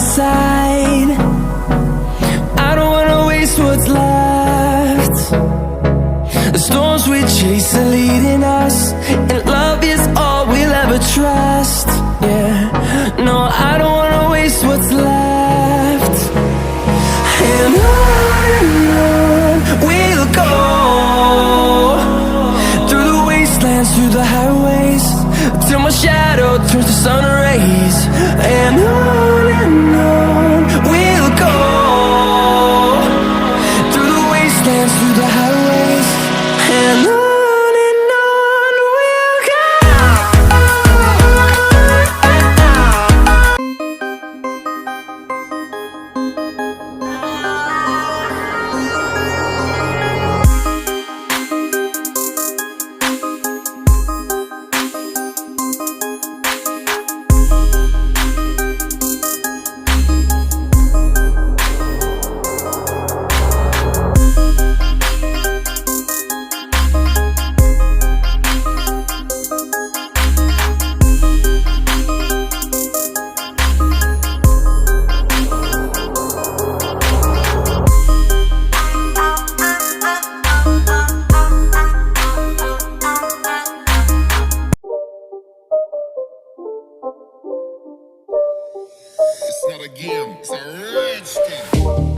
inside. I don't wanna waste what's left. The storms we chase are leading us, and love is all we'll ever trust. Yeah, no, I don't wanna waste what's left. And on we'll go, through the wastelands, through the highways, till my shadow turns to sun rays. And on we'll go, through the wastelands, through the highways, and on we'll go. It's not a game, it's a rich thing.